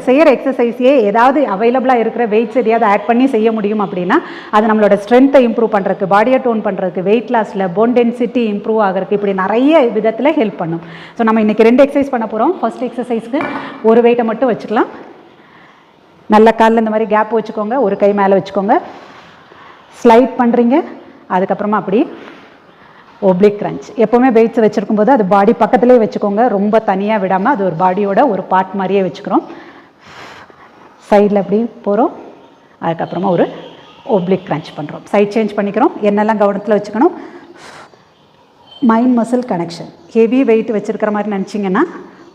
செய்கிற எக்ஸசைஸையே ஏதாவது அவைலபிளாக இருக்கிற வெயிட்ஸ் எதையாவது ஆட் பண்ணி செய்ய முடியும் அப்படின்னா அது நம்மளோட ஸ்ட்ரென்த்தை இம்ப்ரூவ் பண்ணுறதுக்கு, பாடியை டோன் பண்ணுறதுக்கு, வெயிட் லாஸில், போன் டென்சிட்டி இம்ப்ரூவ் ஆகிறதுக்கு, இப்படி நிறைய விதத்தில் ஹெல்ப் பண்ணும். ஸோ நம்ம இன்றைக்கி 2 எக்ஸசைஸ் பண்ண போகிறோம். ஃபர்ஸ்ட் எக்ஸசைஸ்க்கு ஒரு வெயிட்டை மட்டும் வச்சுக்கலாம். நல்ல காலில் இந்த மாதிரி கேப் வச்சுக்கோங்க, ஒரு கை மேலே வச்சுக்கோங்க, ஸ்லைட் பண்ணுறீங்க, அதுக்கப்புறமா அப்படி ஒப்ளிக் கிரன்ச். எப்போவுமே வெயிட்ஸ் வச்சுருக்கும் போது அது பாடி பக்கத்துலேயே வச்சுக்கோங்க, ரொம்ப தனியாக விடாமல் அது ஒரு பாடியோட ஒரு பார்ட் மாதிரியே வச்சுக்கிறோம். சைடில் அப்படி போகிறோம், அதுக்கப்புறமா ஒரு ஒப்ளிக் கிரன்ச் பண்ணுறோம். சைட் சேஞ்ச் பண்ணிக்கிறோம். என்னெல்லாம் கவனத்தில் வச்சுக்கணும், mind muscle connection. Heavy weight வச்சுருக்கிற மாதிரி நினச்சிங்கன்னா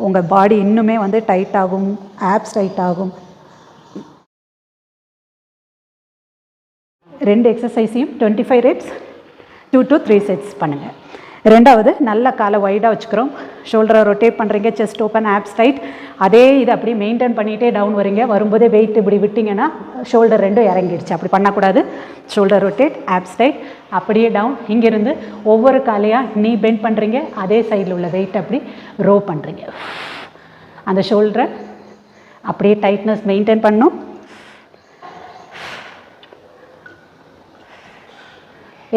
உங்கள் பாடி இன்னுமே வந்து டைட் ஆகும், ஆப்ஸ் டைட் ஆகும். 2 எக்ஸசைஸையும் 25 reps 2 to 3 sets பண்ணுங்கள். ரெண்டாவது, நல்ல காலை வைடாக வச்சுக்கிறோம், ஷோல்டரை ரொட்டேட் பண்ணுறீங்க, செஸ்ட் ஓப்பன், ஆப்ஸ் டைட். அதே இது அப்படியே மெயின்டைன் பண்ணிகிட்டே டவுன் வரீங்க. வரும்போதே வெயிட் இப்படி விட்டிங்கன்னா ஷோல்டர் ரெண்டும் இறங்கிடுச்சு. அப்படி பண்ணக்கூடாது. ஷோல்டர் ரொட்டேட், ஆப்ஸ் டைட், அப்படியே டவுன். இங்கேருந்து ஒவ்வொரு காலையாக நீ பெண்ட் பண்ணுறீங்க, அதே சைடில் உள்ள வெயிட் அப்படி ரோ பண்ணுறீங்க. அந்த ஷோல்டரை அப்படியே டைட்னஸ் மெயின்டைன் பண்ணணும்.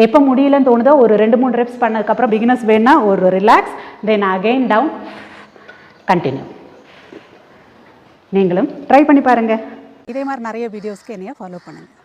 எப்போ முடியலன்னு தோணுதோ ஒரு 2-3 ரெப்ஸ் பண்ணதுக்கப்புறம் பிகினர்ஸ் வேணுன்னா ஒரு relax, then again down, continue. நீங்களும் ட்ரை பண்ணி பாருங்கள். இதே மாதிரி நிறைய வீடியோஸ்க்கு என்னைய ஃபாலோ பண்ணுங்கள்.